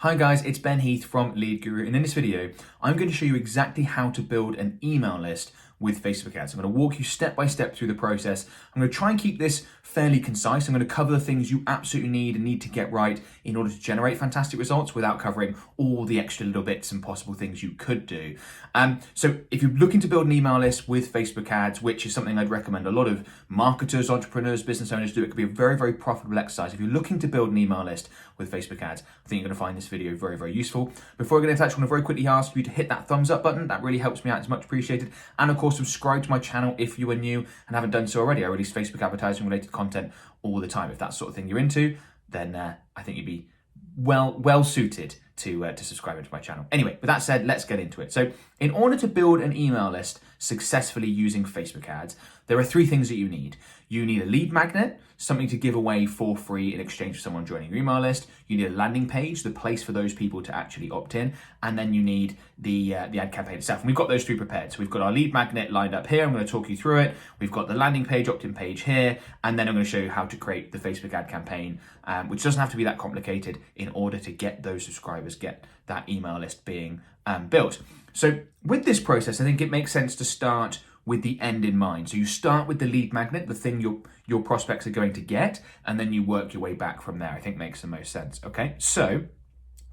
Hi guys, it's Ben Heath from Lead Guru, and in this video, I'm going to show you exactly how to build an email list with Facebook ads. I'm going to walk you step by step through the process. I'm going to try and keep this fairly concise. I'm going to cover the things you absolutely need to get right in order to generate fantastic results without covering all the extra little bits and possible things you could do. So if you're looking to build an email list with Facebook ads, which is something I'd recommend a lot of marketers, entrepreneurs, business owners do, it could be a very, very profitable exercise. If you're looking to build an email list with Facebook ads, I think you're going to find this video very, very useful. Before I get into that, I just want to very quickly ask you to hit that thumbs up button. That really helps me out. It's much appreciated. And of course, subscribe to my channel if you are new and haven't done so already. I release Facebook advertising related content all the time. If that's the sort of thing you're into, then I think you'd be well suited to subscribe to my channel. Anyway, with that said, let's get into it. So in order to build an email list successfully using Facebook ads, there are three things that you need. You need a lead magnet, something to give away for free in exchange for someone joining your email list. You need a landing page, the place for those people to actually opt in. And then you need the ad campaign itself. And we've got those three prepared. So we've got our lead magnet lined up here. I'm going to talk you through it. We've got the landing page, opt-in page here. And then I'm going to show you how to create the Facebook ad campaign, which doesn't have to be that complicated in order to get those subscribers, get that email list being built. So with this process, I think it makes sense to start with the end in mind. So you start with the lead magnet, the thing your prospects are going to get, and then you work your way back from there. I think makes the most sense. Okay, so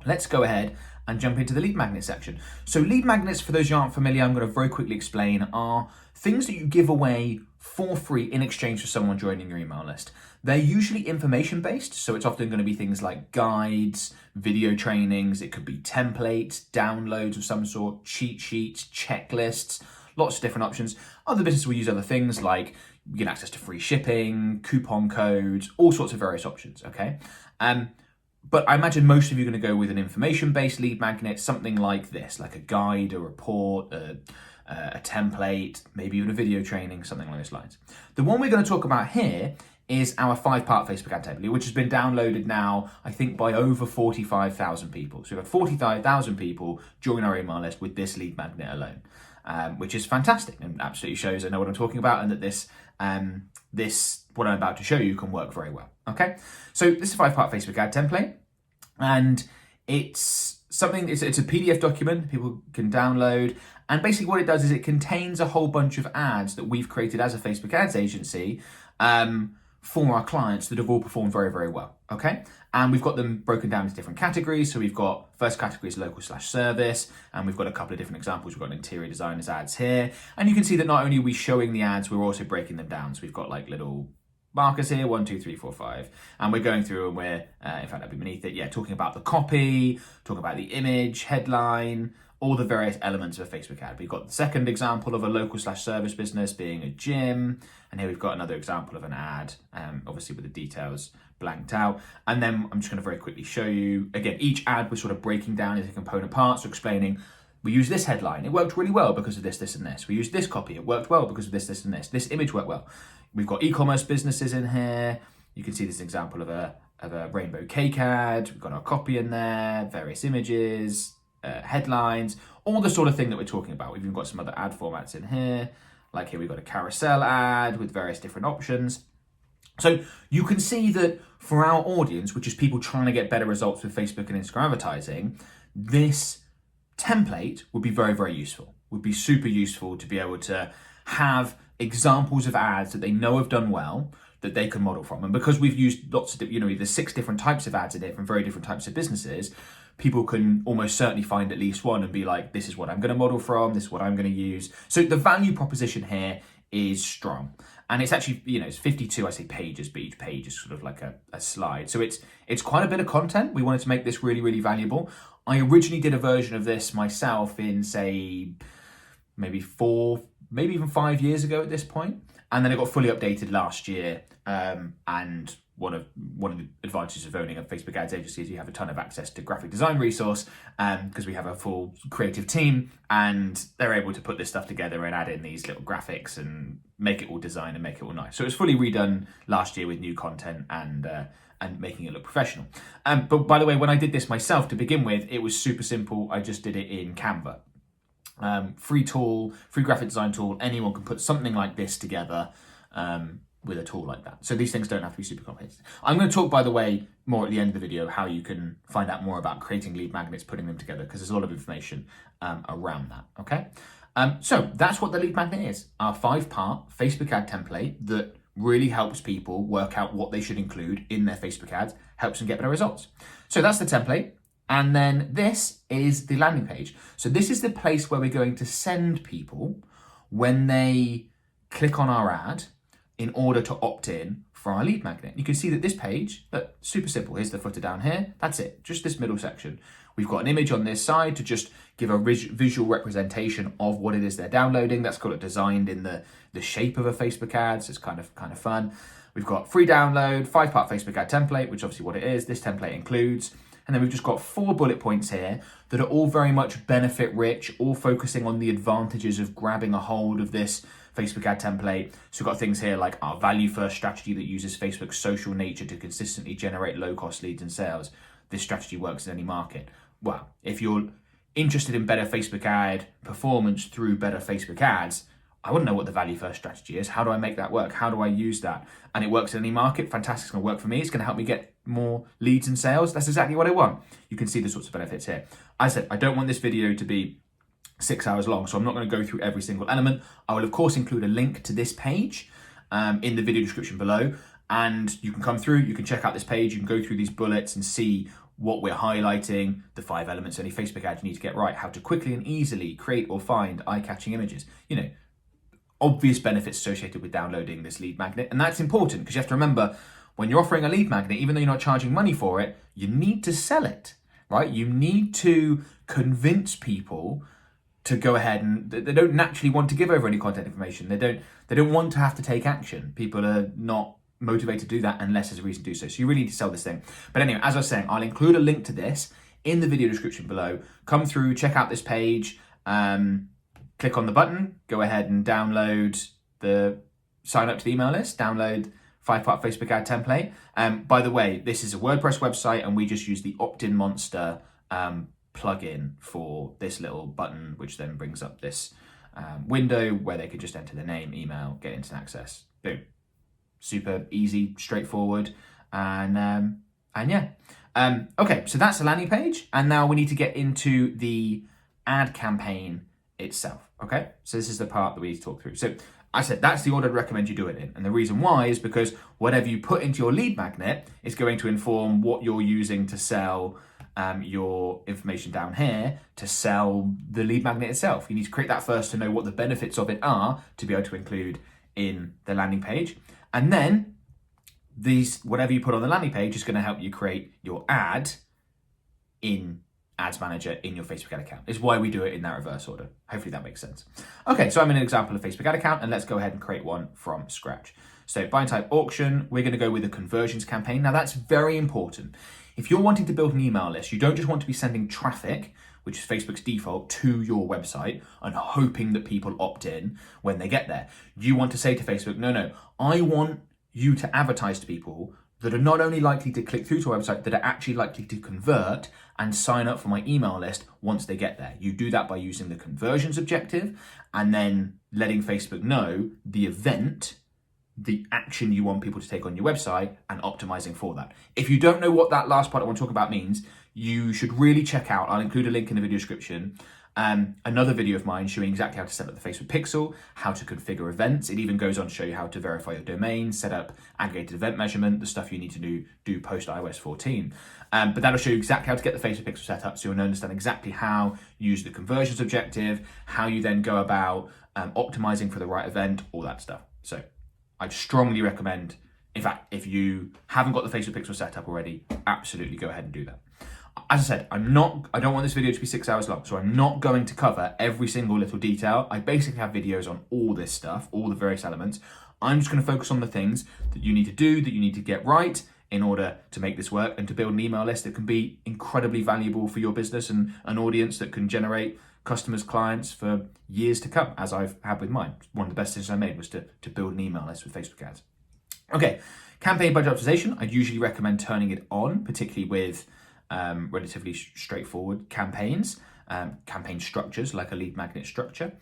let's go ahead and jump into the lead magnet section. So lead magnets, for those who aren't familiar, I'm going to very quickly explain, are things that you give away for free in exchange for someone joining your email list. They're usually information based, so it's often going to be things like guides, video trainings, it could be templates, downloads of some sort, cheat sheets, checklists, lots of different options. Other businesses will use other things like you get access to free shipping, coupon codes, all sorts of various options, okay? But I imagine most of you are going to go with an information-based lead magnet, something like this, like a guide, a report, a template, maybe even a video training, something along those lines. The one we're going to talk about here is our 5-part Facebook ad template, which has been downloaded now, I think, by over 45,000 people. So we've had 45,000 people join our email list with this lead magnet alone, which is fantastic and absolutely shows I know what I'm talking about and that this what I'm about to show you can work very well. Okay, so this is a 5-part Facebook ad template, and it's something. It's a PDF document people can download, and basically what it does is it contains a whole bunch of ads that we've created as a Facebook ads agency for our clients that have all performed very, very well. Okay, and we've got them broken down into different categories. So we've got first category is local/service, and we've got a couple of different examples. We've got an interior designer's ads here, and you can see that not only are we showing the ads, we're also breaking them down. So we've got like little markers here, 1, 2, 3, 4, 5, and we're going through and we're in fact that'd be beneath it, talking about the copy, talking about the image, headline, all the various elements of a Facebook ad. We've got the second example of a local/service business being a gym, and here we've got another example of an ad, obviously with the details blanked out. And then I'm just going to very quickly show you, again, each ad we're sort of breaking down into component parts, so explaining, we use this headline, it worked really well because of this, this, and this. We used this copy, it worked well because of this, this, and this. This image worked well. We've got e-commerce businesses in here. You can see this example of a rainbow cake ad. We've got our copy in there, various images, headlines, all the sort of thing that we're talking about. We've even got some other ad formats in here. Like here we've got a carousel ad with various different options. So you can see that for our audience, which is people trying to get better results with Facebook and Instagram advertising, this template would be very, very useful. Would be super useful to be able to have examples of ads that they know have done well, that they can model from. And because we've used lots of, there's 6 different types of ads in it from very different types of businesses, people can almost certainly find at least one and be like, this is what I'm going to model from, this is what I'm going to use. So the value proposition here is strong. And it's actually, it's 52, I say pages, but each page is sort of like a slide. So it's quite a bit of content. We wanted to make this really, really valuable. I originally did a version of this myself in, say, maybe 4, maybe even 5 years ago at this point. And then it got fully updated last year. And one of the advantages of owning a Facebook ads agency is you have a ton of access to graphic design resource because we have a full creative team, and they're able to put this stuff together and add in these little graphics and make it all designed and make it all nice. So it was fully redone last year with new content and making it look professional. But by the way, when I did this myself to begin with, it was super simple. I just did it in Canva. Free tool, free graphic design tool. Anyone can put something like this together with a tool like that. So these things don't have to be super complicated. I'm going to talk, by the way, more at the end of the video, how you can find out more about creating lead magnets, putting them together, because there's a lot of information around that, okay? So that's what the lead magnet is, our 5-part Facebook ad template that really helps people work out what they should include in their Facebook ads, helps them get better results. So that's the template. And then this is the landing page. So this is the place where we're going to send people when they click on our ad in order to opt in for our lead magnet. You can see that this page, look, super simple. Here's the footer down here. That's it, just this middle section. We've got an image on this side to just give a visual representation of what it is they're downloading. That's got it designed in the shape of a Facebook ad, so it's kind of fun. We've got free download, 5-part Facebook ad template, which obviously what it is, this template includes. And then we've just got 4 bullet points here that are all very much benefit rich, all focusing on the advantages of grabbing a hold of this Facebook ad template. So we've got things here like our value first strategy that uses Facebook's social nature to consistently generate low cost leads and sales. This strategy works in any market. Well, if you're interested in better Facebook ad performance through better Facebook ads, I wouldn't know what the value first strategy is. How do I make that work? How do I use that? And it works in any market. Fantastic. It's going to work for me. It's going to help me get more leads and sales. That's exactly what I want. You can see the sorts of benefits here. I said, I don't want this video to be 6 hours long, so I'm not going to go through every single element. I will, of course, include a link to this page in the video description below. And you can come through, you can check out this page, you can go through these bullets and see what we're highlighting, the 5 elements of any Facebook ad you need to get right, how to quickly and easily create or find eye-catching images. You know, obvious benefits associated with downloading this lead magnet. And that's important because you have to remember, when you're offering a lead magnet, even though you're not charging money for it, you need to sell it, right? You need to convince people to go ahead, and they don't naturally want to give over any content information. They don't want to have to take action. People are not motivated to do that unless there's a reason to do so. So you really need to sell this thing. But anyway, as I was saying, I'll include a link to this in the video description below. Come through, check out this page, click on the button, go ahead and sign up to the email list, download 5-part Facebook ad template. By the way, this is a WordPress website and we just use the opt-in monster plugin for this little button, which then brings up this window where they could just enter their name, email, get instant access. Boom. Super easy, straightforward, and yeah. Okay, so that's the landing page, and now we need to get into the ad campaign itself. Okay, so this is the part that we need to talk through. So I said that's the order I'd recommend you do it in, and the reason why is because whatever you put into your lead magnet is going to inform what you're using to sell your information down here to sell the lead magnet itself. You need to create that first to know what the benefits of it are to be able to include in the landing page. And then whatever you put on the landing page is going to help you create your ad in Ads Manager in your Facebook ad account. Is why we do it in that reverse order. Hopefully that makes sense. Okay, so I'm in an example of Facebook ad account, and let's go ahead and create one from scratch. So buy type auction, we're going to go with a conversions campaign. Now that's very important. If you're wanting to build an email list, you don't just want to be sending traffic, which is Facebook's default, to your website and hoping that people opt in when they get there. You want to say to Facebook, no, I want you to advertise to people that are not only likely to click through to our website, that are actually likely to convert and sign up for my email list once they get there. You do that by using the conversions objective and then letting Facebook know the event, the action you want people to take on your website, and optimizing for that. If you don't know what that last part I want to talk about means, you should really check out, I'll include a link in the video description, another video of mine showing exactly how to set up the Facebook pixel, how to configure events. It even goes on to show you how to verify your domain, set up aggregated event measurement, the stuff you need to do post iOS 14. But that'll show you exactly how to get the Facebook pixel set up, so you'll understand exactly how you use the conversions objective, how you then go about optimizing for the right event, all that stuff. So I'd strongly recommend, in fact, if you haven't got the Facebook pixel set up already, absolutely go ahead and do that. As I said, I don't want this video to be 6 hours long, so I'm not going to cover every single little detail. I basically have videos on all this stuff, all the various elements. I'm just going to focus on the things that you need to do, that you need to get right in order to make this work and to build an email list that can be incredibly valuable for your business and an audience that can generate customers, clients for years to come, as I've had with mine. One of the best decisions I made was to build an email list with Facebook ads. Okay, campaign budget optimization. I'd usually recommend turning it on, particularly with relatively straightforward campaigns, campaign structures like a lead magnet structure.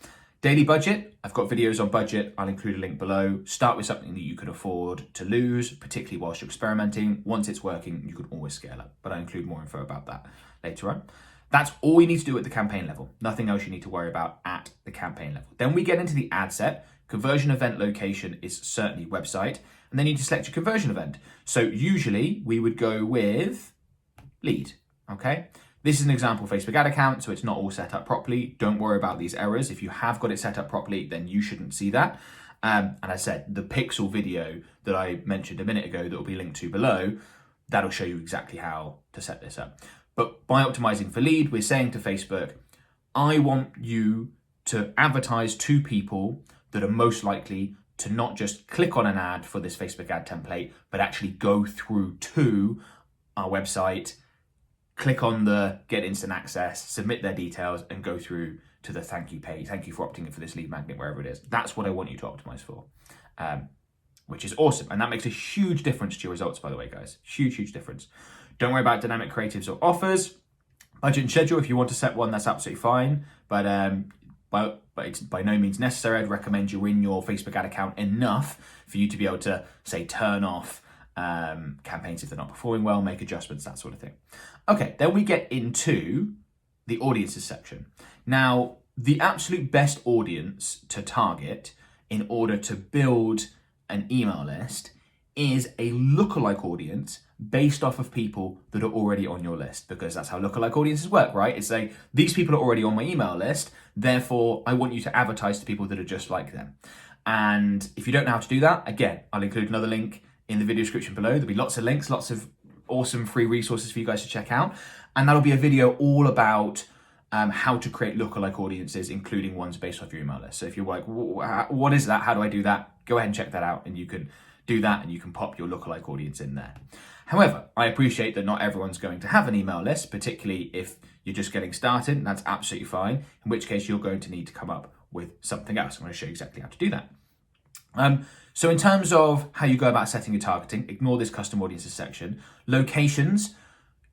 Daily budget, I've got videos on budget. I'll include a link below. Start with something that you can afford to lose, particularly whilst you're experimenting. Once it's working, you can always scale up, but I include more info about that later on. That's all you need to do at the campaign level. Nothing else you need to worry about at the campaign level. Then we get into the ad set. Conversion event location is certainly website, and then you need to select your conversion event. So usually we would go with lead, okay? This is an example Facebook ad account, so it's not all set up properly. Don't worry about these errors. If you have got it set up properly, then you shouldn't see that. And I said, the pixel video that I mentioned a minute ago that will be linked to below, that'll show you exactly how to set this up. But by optimizing for lead, we're saying to Facebook, I want you to advertise to people that are most likely to not just click on an ad for this Facebook ad template, but actually go through to our website, click on the get instant access, submit their details, and go through to the thank you page. Thank you for opting in for this lead magnet, wherever it is. That's what I want you to optimize for, which is awesome. And that makes a huge difference to your results, by the way, guys. Huge, huge difference. Don't worry about dynamic creatives or offers. Budget and schedule, if you want to set one, that's absolutely fine. But it's by no means necessary. I'd recommend you're in your Facebook ad account enough for you to be able to, say, turn off campaigns if they're not performing well, make adjustments, that sort of thing. Okay, then we get into the audiences section. Now, the absolute best audience to target in order to build an email list is a lookalike audience based off of people that are already on your list, because that's how lookalike audiences work, right? It's like, these people are already on my email list, therefore I want you to advertise to people that are just like them. And if you don't know how to do that, again, I'll include another link in the video description below. There'll be lots of links, lots of awesome free resources for you guys to check out. And that'll be a video all about how to create lookalike audiences, including ones based off your email list. So if you're like, what is that? How do I do that? Go ahead and check that out, and you can do that, and you can pop your lookalike audience in there. However, I appreciate that not everyone's going to have an email list, particularly if you're just getting started, and that's absolutely fine, in which case you're going to need to come up with something else. I'm going to show you exactly how to do that. So in terms of how you go about setting your targeting, ignore this custom audiences section. Locations,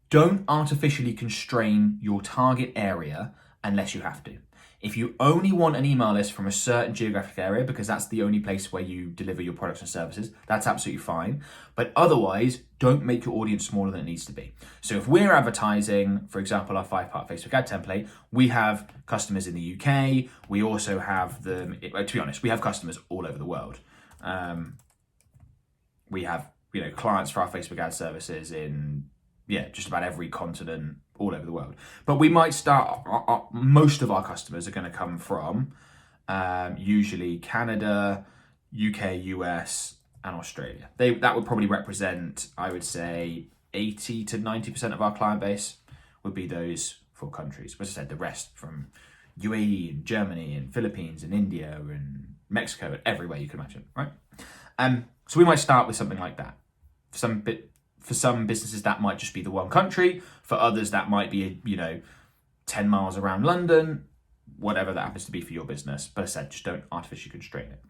don't artificially constrain your target area unless you have to. If you only want an email list from a certain geographic area, because that's the only place where you deliver your products and services, that's absolutely fine. But otherwise, don't make your audience smaller than it needs to be. So if we're advertising, for example, our 5-part Facebook ad template, we have customers in the UK. We also have them, to be honest, we have customers all over the world. We have, clients for our Facebook ad services in, just about every continent all over the world. But we might start, most of our customers are going to come from usually Canada, UK, US, and Australia. That would probably represent, I would say, 80 to 90% of our client base would be those 4 countries. As I said, the rest from UAE and Germany and Philippines and India and Mexico and everywhere you can imagine, right? So we might start with something like that. For some businesses, that might just be the one country. For others, that might be, 10 miles around London, whatever that happens to be for your business. But as I said, just don't artificially constrain it.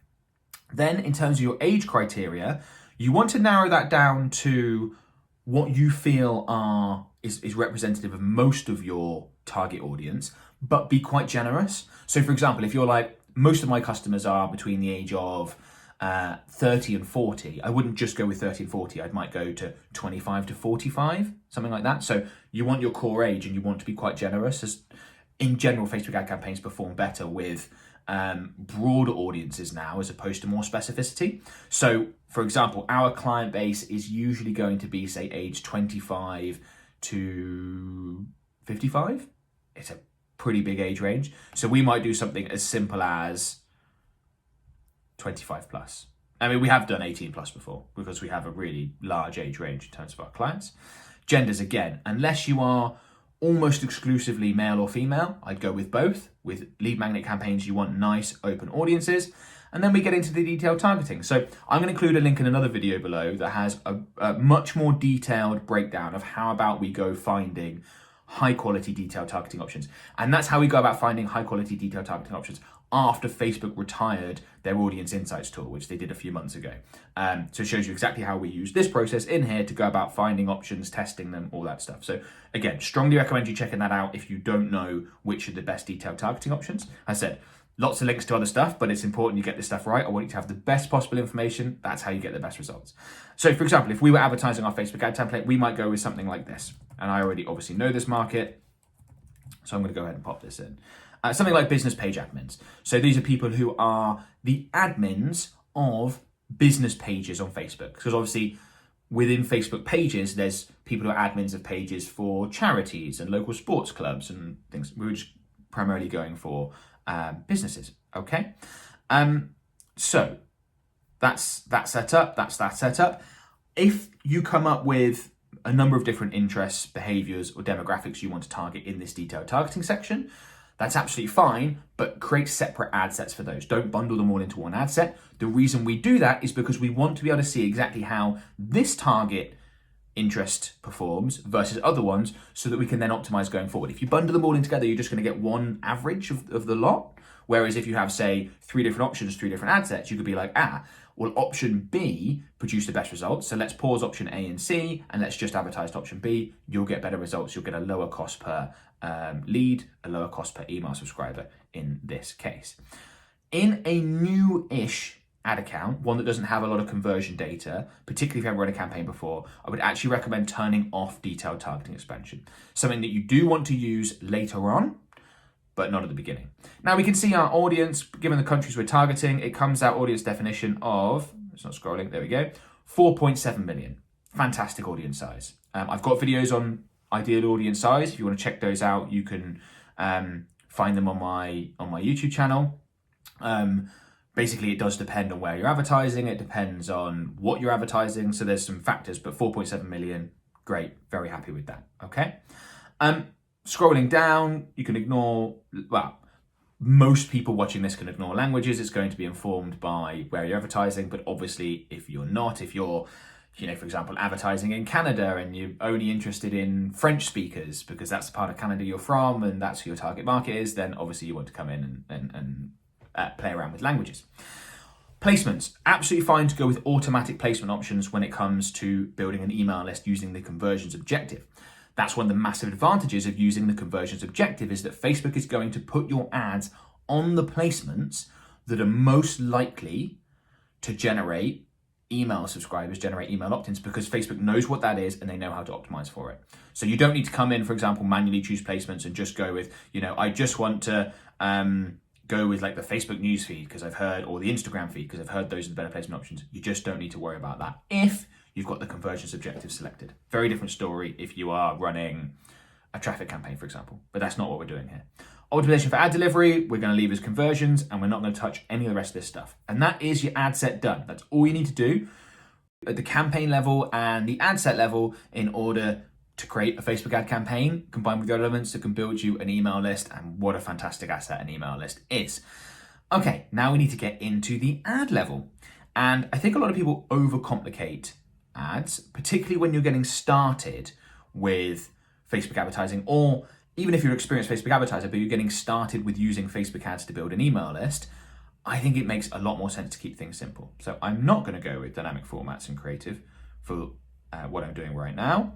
Then in terms of your age criteria, you want to narrow that down to what you feel is representative of most of your target audience, but be quite generous. So for example, if you're like, most of my customers are between the age of 30 and 40, I wouldn't just go with 30 and 40. I might go to 25 to 45, something like that. So you want your core age and you want to be quite generous. As in general, Facebook ad campaigns perform better with broader audiences now as opposed to more specificity. So for example, our client base is usually going to be, say, age 25 to 55. It's a pretty big age range. So we might do something as simple as 25 plus. I mean, we have done 18 plus before because we have a really large age range in terms of our clients. Genders, again, unless you are almost exclusively male or female, I'd go with both. With lead magnet campaigns, you want nice open audiences. And then we get into the detailed targeting. So I'm going to include a link in another video below that has a much more detailed breakdown of how about we go finding high quality detailed targeting options. And that's how we go about finding high quality detailed targeting options after Facebook retired their audience insights tool, which they did a few months ago. So it shows you exactly how we use this process in here to go about finding options, testing them, all that stuff. So again, strongly recommend you checking that out if you don't know which are the best detailed targeting options. As I said, Lots of links to other stuff, but it's important you get this stuff right. I want you to have the best possible information. That's how you get the best results. So for example, if we were advertising our Facebook ad template, we might go with something like this. And I already obviously know this market, so I'm going to go ahead and pop this in. Something like business page admins. So these are people who are the admins of business pages on Facebook. Because obviously within Facebook pages, there's people who are admins of pages for charities and local sports clubs and things. We were just primarily going for businesses, okay? So that's that setup, that's that setup. If you come up with a number of different interests, behaviors, or demographics you want to target in this detailed targeting section, that's absolutely fine, but create separate ad sets for those. Don't bundle them all into one ad set. The reason we do that is because we want to be able to see exactly how this target interest performs versus other ones so that we can then optimize going forward. If you bundle them all in together, you're just going to get one average of the lot. Whereas if you have, say, 3 different options, 3 different ad sets, you could be like, well, option B produced the best results. So let's pause option A and C and let's just advertise to option B. You'll get better results. You'll get a lower cost per lead, a lower cost per email subscriber in this case. In a new-ish ad account, one that doesn't have a lot of conversion data, particularly if you haven't run a campaign before, I would actually recommend turning off detailed targeting expansion. Something that you do want to use later on, but not at the beginning. Now we can see our audience, given the countries we're targeting, it comes out audience definition of, it's not scrolling, there we go, 4.7 million. Fantastic audience size. I've got videos on ideal audience size. If you want to check those out, you can find them on my YouTube channel. Basically, it does depend on where you're advertising. It depends on what you're advertising. So there's some factors, but 4.7 million, great. Very happy with that, okay? Scrolling down, you can ignore, well, most people watching this can ignore languages. It's going to be informed by where you're advertising, but obviously if you're not, if you're, for example, advertising in Canada and you're only interested in French speakers because that's the part of Canada you're from and that's who your target market is, then obviously you want to come in and play around with languages. Placements, absolutely fine to go with automatic placement options when it comes to building an email list using the conversions objective. That's one of the massive advantages of using the conversions objective is that Facebook is going to put your ads on the placements that are most likely to generate email subscribers, generate email opt-ins, because Facebook knows what that is and they know how to optimize for it. So you don't need to come in, for example, manually choose placements and just go with, I just want to go with like the Facebook news feed because I've heard, or the Instagram feed because I've heard those are the better placement options. You just don't need to worry about that if you've got the conversions objective selected. Very different story if you are running a traffic campaign, for example, but that's not what we're doing here. Optimization for ad delivery, we're going to leave as conversions and we're not going to touch any of the rest of this stuff. And that is your ad set done. That's all you need to do at the campaign level and the ad set level in order to create a Facebook ad campaign combined with the other elements that can build you an email list. And what a fantastic asset an email list is. Okay, now we need to get into the ad level. And I think a lot of people overcomplicate ads, particularly when you're getting started with Facebook advertising, or even if you're an experienced Facebook advertiser, but you're getting started with using Facebook ads to build an email list. I think it makes a lot more sense to keep things simple. So I'm not going to go with dynamic formats and creative for what I'm doing right now.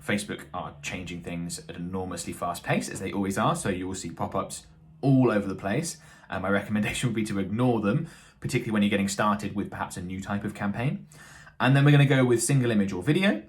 Facebook are changing things at an enormously fast pace, as they always are. So you will see pop-ups all over the place. My recommendation would be to ignore them, particularly when you're getting started with perhaps a new type of campaign. And then we're going to go with single image or video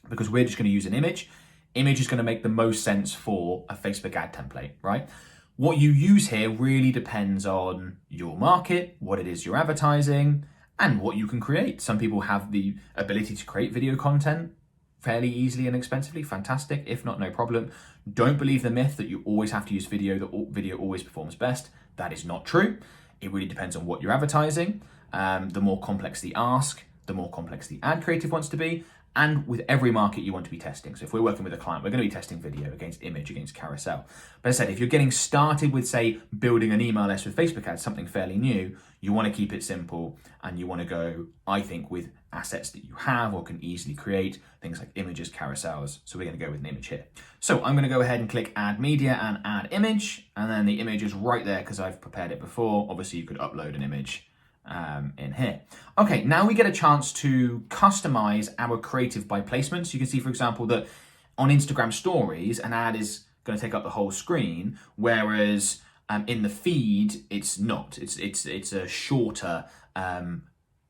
because we're just going to use an image. Image is going to make the most sense for a Facebook ad template, right? What you use here really depends on your market, what it is you're advertising, and what you can create. Some people have the ability to create video content fairly easily and inexpensively. Fantastic. If not, no problem. Don't believe the myth that you always have to use video, that video always performs best. That is not true. It really depends on what you're advertising. The more complex the ask, the more complex the ad creative wants to be. And with every market you want to be testing. So if we're working with a client, we're going to be testing video against image, against carousel. But as I said, if you're getting started with, say, building an email list with Facebook ads, something fairly new, you want to keep it simple and you want to go, I think, with assets that you have or can easily create, things like images, carousels. So we're going to go with an image here. So I'm going to go ahead and click add media and add image. And then the image is right there because I've prepared it before. Obviously, you could upload an image in here. Okay, now we get a chance to customize our creative by placement. So you can see, for example, that on Instagram stories, an ad is going to take up the whole screen, whereas In the feed, it's not. It's a shorter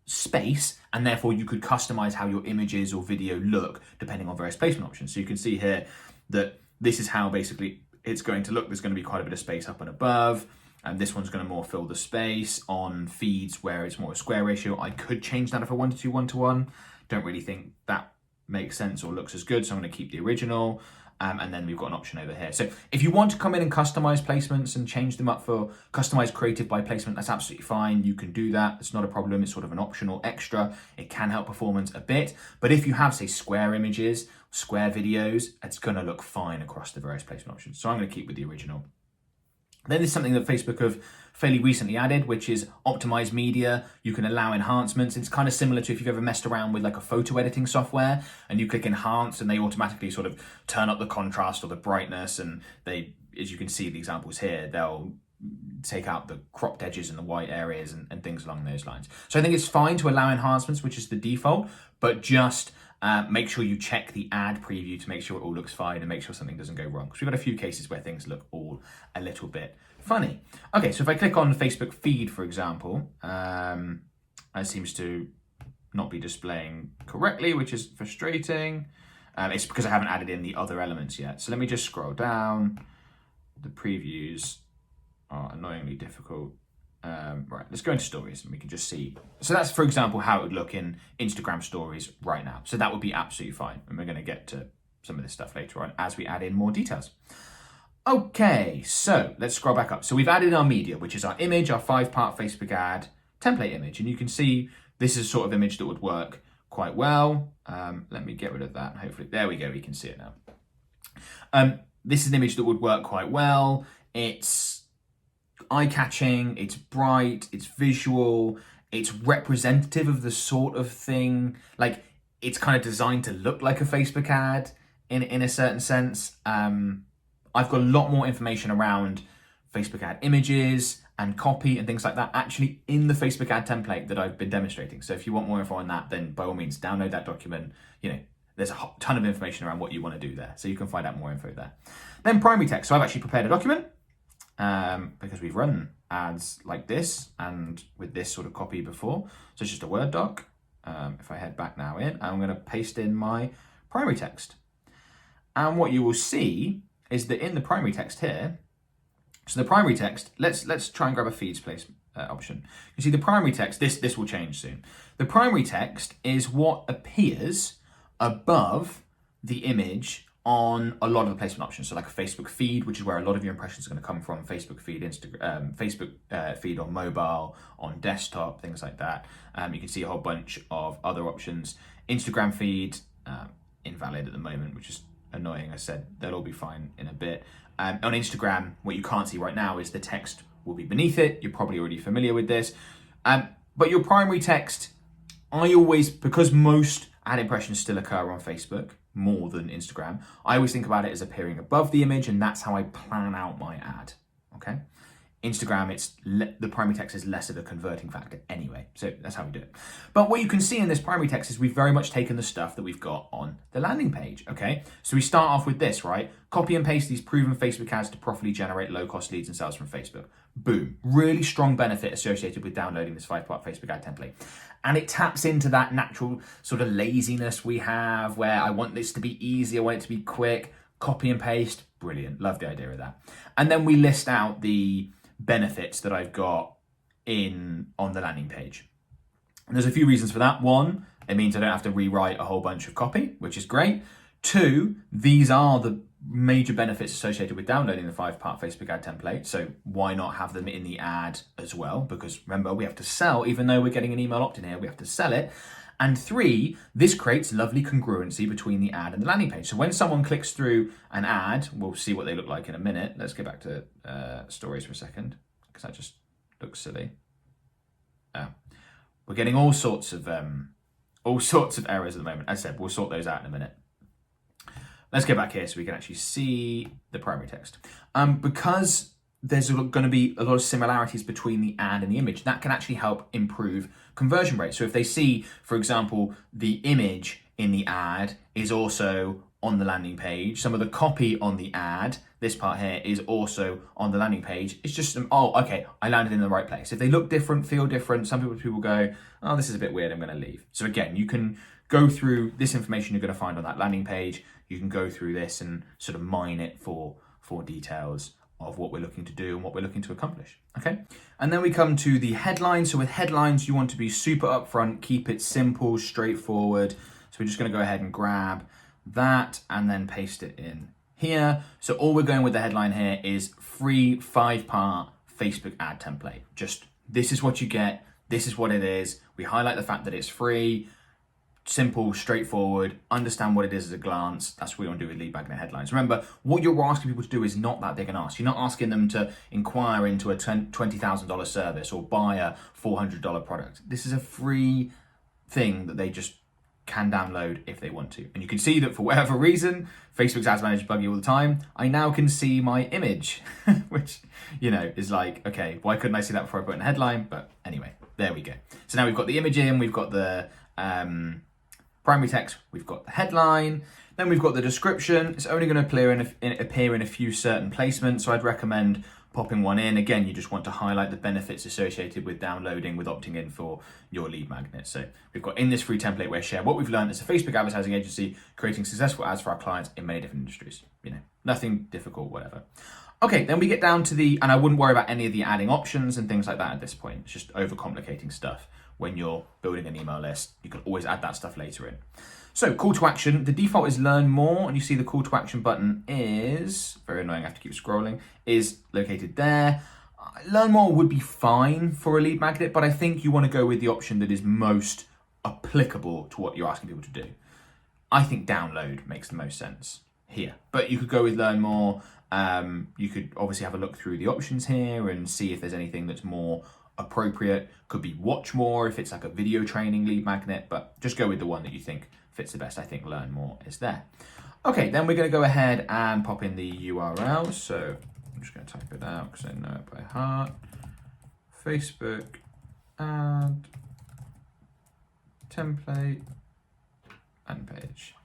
space, and therefore you could customize how your images or video look depending on various placement options. So you can see here that this is how basically it's going to look. There's going to be quite a bit of space up and above, and this one's going to more fill the space. On feeds where it's more a square ratio, I could change that if I wanted to 1-to-1. Don't really think that makes sense or looks as good, so I'm going to keep the original. And then we've got an option over here. So if you want to come in and customize placements and change them up for customized creative by placement, that's absolutely fine. You can do that. It's not a problem. It's sort of an optional extra. It can help performance a bit. But if you have, say, square images, square videos, it's going to look fine across the various placement options. So I'm going to keep with the original. Then there's something that Facebook have fairly recently added, which is optimized media. You can allow enhancements. It's kind of similar to if you've ever messed around with like a photo editing software and you click enhance and they automatically sort of turn up the contrast or the brightness, and they, as you can see the examples here, they'll take out the cropped edges and the white areas and things along those lines. So I think it's fine to allow enhancements, which is the default, but just make sure you check the ad preview to make sure it all looks fine and make sure something doesn't go wrong. Because we've got a few cases where things look all a little bit funny. Okay, so if I click on the Facebook feed, for example, it seems to not be displaying correctly, which is frustrating. It's because I haven't added in the other elements yet. So let me just scroll down. The previews are annoyingly difficult. Right, let's go into stories and we can just see. So that's, for example, how it would look in Instagram stories right now. So that would be absolutely fine. And we're going to get to some of this stuff later on as we add in more details. Okay, so let's scroll back up. So we've added our media, which is our image, our 5-part Facebook ad template image. And you can see this is a sort of image that would work quite well. Let me get rid of that. Hopefully, there we go. We can see it now. This is an image that would work quite well. It's eye-catching, it's bright, it's visual, it's representative of the sort of thing, like it's kind of designed to look like a Facebook ad in a certain sense. I've got a lot more information around Facebook ad images and copy and things like that actually in the Facebook ad template that I've been demonstrating. So if you want more info on that, then by all means download that document. You know, there's a ton of information around what you want to do there, so you can find out more info there. Then primary text. So I've actually prepared a document because we've run ads like this and with this sort of copy before. So it's just a Word doc. If I head back now in, I'm going to paste in my primary text. And what you will see is that in the primary text here, so the primary text, let's try and grab a feeds place option. You see the primary text, this will change soon. The primary text is what appears above the image on a lot of the placement options. So like a Facebook feed, which is where a lot of your impressions are going to come from, Facebook feed, Instagram, Facebook feed on mobile, on desktop, things like that. You can see a whole bunch of other options. Instagram feed, invalid at the moment, which is annoying. I said they'll all be fine in a bit. On Instagram, what you can't see right now is the text will be beneath it. You're probably already familiar with this. But your primary text, I always, because most ad impressions still occur on Facebook more than Instagram, I always think about it as appearing above the image, and that's how I plan out my ad, okay? Instagram, the primary text is less of a converting factor anyway, so that's how we do it. But what you can see in this primary text is we've very much taken the stuff that we've got on the landing page, okay? So we start off with this, right? Copy and paste these proven Facebook ads to properly generate low-cost leads and sales from Facebook. Boom. Really strong benefit associated with downloading this 5-part Facebook ad template. And it taps into that natural sort of laziness we have where I want this to be easy, I want it to be quick, copy and paste. Brilliant. Love the idea of that. And then we list out the benefits that I've got on the landing page. And there's a few reasons for that. One, it means I don't have to rewrite a whole bunch of copy, which is great. Two, these are the major benefits associated with downloading the 5-part Facebook ad template. So why not have them in the ad as well? Because remember, we have to sell, even though we're getting an email opt-in here, we have to sell it. And three, this creates lovely congruency between the ad and the landing page. So when someone clicks through an ad, we'll see what they look like in a minute. Let's go back to stories for a second, because that just looks silly. We're getting all sorts of errors at the moment. As I said, we'll sort those out in a minute. Let's go back here so we can actually see the primary text. Because there's going to be a lot of similarities between the ad and the image, that can actually help improve conversion rates. So if they see, for example, the image in the ad is also on the landing page. Some of the copy on the ad, this part here, is also on the landing page. It's just, oh, okay, I landed in the right place. If they look different, feel different, some people go, oh, this is a bit weird, I'm gonna leave. So again, you can go through this information you're gonna find on that landing page. You can go through this and sort of mine it for details of what we're looking to do and what we're looking to accomplish, okay? And then we come to the headlines. So with headlines, you want to be super upfront, keep it simple, straightforward. So we're just gonna go ahead and grab that and then paste it in here. So all we're going with the headline here is free 5-part Facebook ad template. Just, this is what you get, this is what it is. We highlight the fact that it's free, simple, straightforward, understand what it is at a glance. That's what we want to do with lead magnet headlines. Remember, what you're asking people to do is not that big an ask. You're not asking them to inquire into a $20,000 service or buy a $400 product. This is a free thing that they just can download if they want to. And you can see that for whatever reason, Facebook's Ads Manager is buggy all the time. I now can see my image, which, you know, is like, okay, why couldn't I see that before I put in a headline? But anyway, there we go. So now we've got the image in, we've got the primary text, we've got the headline, then we've got the description. It's only going to appear in a few certain placements, so I'd recommend popping one in. Again, you just want to highlight the benefits associated with downloading, with opting in for your lead magnet. So we've got, in this free template, we share what we've learned as a Facebook advertising agency, creating successful ads for our clients in many different industries. You know, nothing difficult, whatever. Okay, then we get down to and I wouldn't worry about any of the adding options and things like that at this point. It's just overcomplicating stuff. When you're building an email list, you can always add that stuff later in. So call to action, the default is learn more, and you see the call to action button is, very annoying, I have to keep scrolling, is located there. Learn more would be fine for a lead magnet, but I think you want to go with the option that is most applicable to what you're asking people to do. I think download makes the most sense here, but you could go with learn more. You could obviously have a look through the options here and see if there's anything that's more appropriate. Could be watch more if it's like a video training lead magnet, but just go with the one that you think fits the best. I think learn more is there. Okay, then we're going to go ahead and pop in the URL. So I'm just going to type it out because I know it by heart. Facebook ad template and page.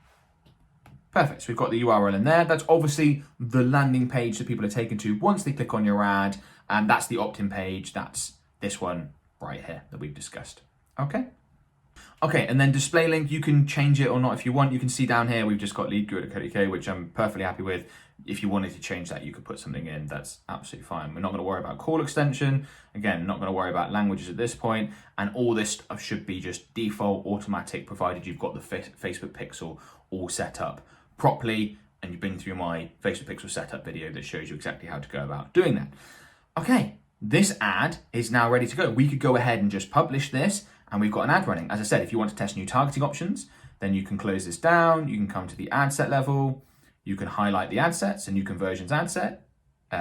Perfect. So we've got the URL in there. That's obviously the landing page that people are taken to once they click on your ad, and that's the opt-in page. That's this one right here that we've discussed. Okay, and then display link, you can change it or not if you want. You can see down here, we've just got leadguru.co.uk, which I'm perfectly happy with. If you wanted to change that, you could put something in. That's absolutely fine. We're not going to worry about call extension. Again, not going to worry about languages at this point. And all this stuff should be just default, automatic, provided you've got the Facebook pixel all set up properly. And you've been through my Facebook pixel setup video that shows you exactly how to go about doing that. Okay, this ad is now ready to go. We could go ahead and just publish this, and we've got an ad running. As I said, if you want to test new targeting options, then you can close this down. You can come to the ad set level. You can highlight the ad sets, a new conversions ad set.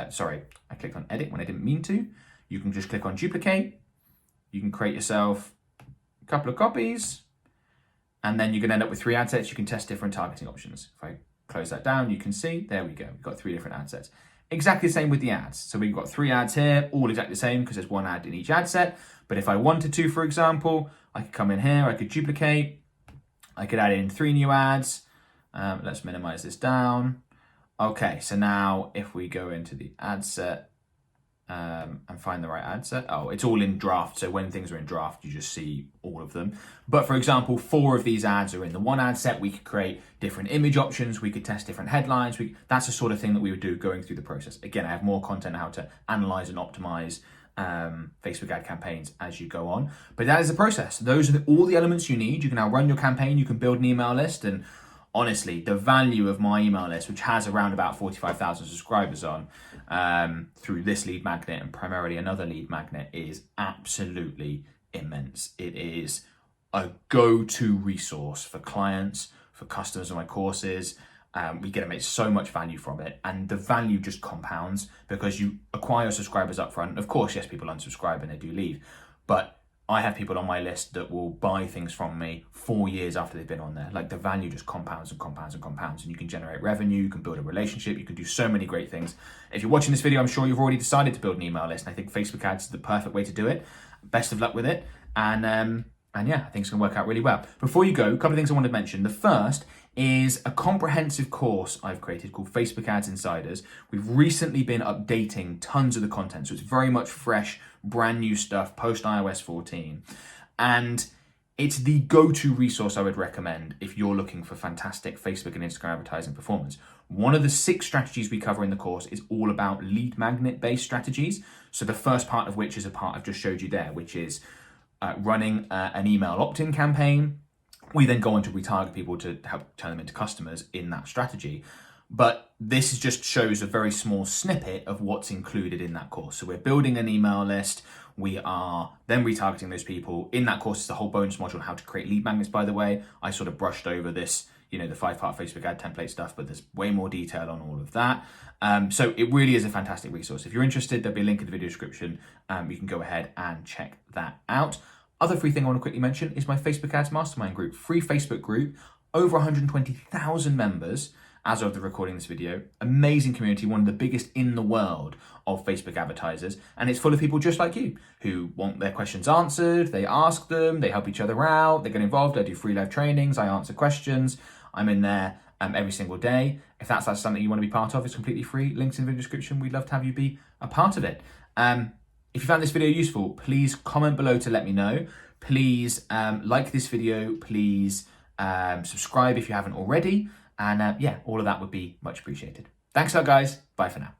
Sorry, I clicked on edit when I didn't mean to. You can just click on duplicate. You can create yourself a couple of copies, and then you can end up with 3 ad sets. You can test different targeting options. If I close that down, you can see, there we go. We've got 3 different ad sets. Exactly the same with the ads. So we've got 3 ads here, all exactly the same because there's 1 ad in each ad set. But if I wanted to, for example, I could come in here, I could duplicate, I could add in 3 new ads. Let's minimize this down. Okay, so now if we go into the ad set and find the right ad set, oh, it's all in draft. So when things are in draft, you just see all of them. But for example, 4 of these ads are in the 1 ad set. We could create different image options. We could test different headlines. That's the sort of thing that we would do going through the process. Again, I have more content on how to analyze and optimize Facebook ad campaigns as you go on. But that is the process. Those are all the elements you need. You can now run your campaign. You can build an email list. And honestly, the value of my email list, which has around about 45,000 subscribers on, through this lead magnet and primarily another lead magnet, is absolutely immense. It is a go-to resource for clients, for customers of my courses. We get to make so much value from it, and the value just compounds because you acquire subscribers up front. Of course, yes, people unsubscribe and they do leave, but I have people on my list that will buy things from me 4 years after they've been on there. Like, the value just compounds and compounds and compounds, and you can generate revenue, you can build a relationship, you can do so many great things. If you're watching this video, I'm sure you've already decided to build an email list, and I think Facebook ads is the perfect way to do it. Best of luck with it. And yeah, I think it's gonna work out really well. Before you go, a couple of things I want to mention. The first is a comprehensive course I've created called Facebook Ads Insiders. We've recently been updating tons of the content, so it's very much fresh, brand new stuff, post iOS 14. And it's the go-to resource I would recommend if you're looking for fantastic Facebook and Instagram advertising performance. One of the 6 strategies we cover in the course is all about lead magnet-based strategies. So the first part of which is a part I've just showed you there, which is running an email opt-in campaign. We then go on to retarget people to help turn them into customers in that strategy. But this just shows a very small snippet of what's included in that course. So we're building an email list. We are then retargeting those people. In that course is the whole bonus module on how to create lead magnets, by the way. I sort of brushed over this, the 5-part Facebook ad template stuff, but there's way more detail on all of that. So it really is a fantastic resource. If you're interested, there'll be a link in the video description. You can go ahead and check that out. Other free thing I want to quickly mention is my Facebook Ads Mastermind group, free Facebook group, over 120,000 members as of the recording of this video. Amazing community, one of the biggest in the world of Facebook advertisers. And it's full of people just like you who want their questions answered. They ask them, they help each other out, they get involved. I do free live trainings, I answer questions. I'm in there every single day. If that's something you want to be part of, it's completely free. Links in the video description. We'd love to have you be a part of it. If you found this video useful, please comment below to let me know. Please like this video. Please subscribe if you haven't already. And yeah, all of that would be much appreciated. Thanks a lot, guys. Bye for now.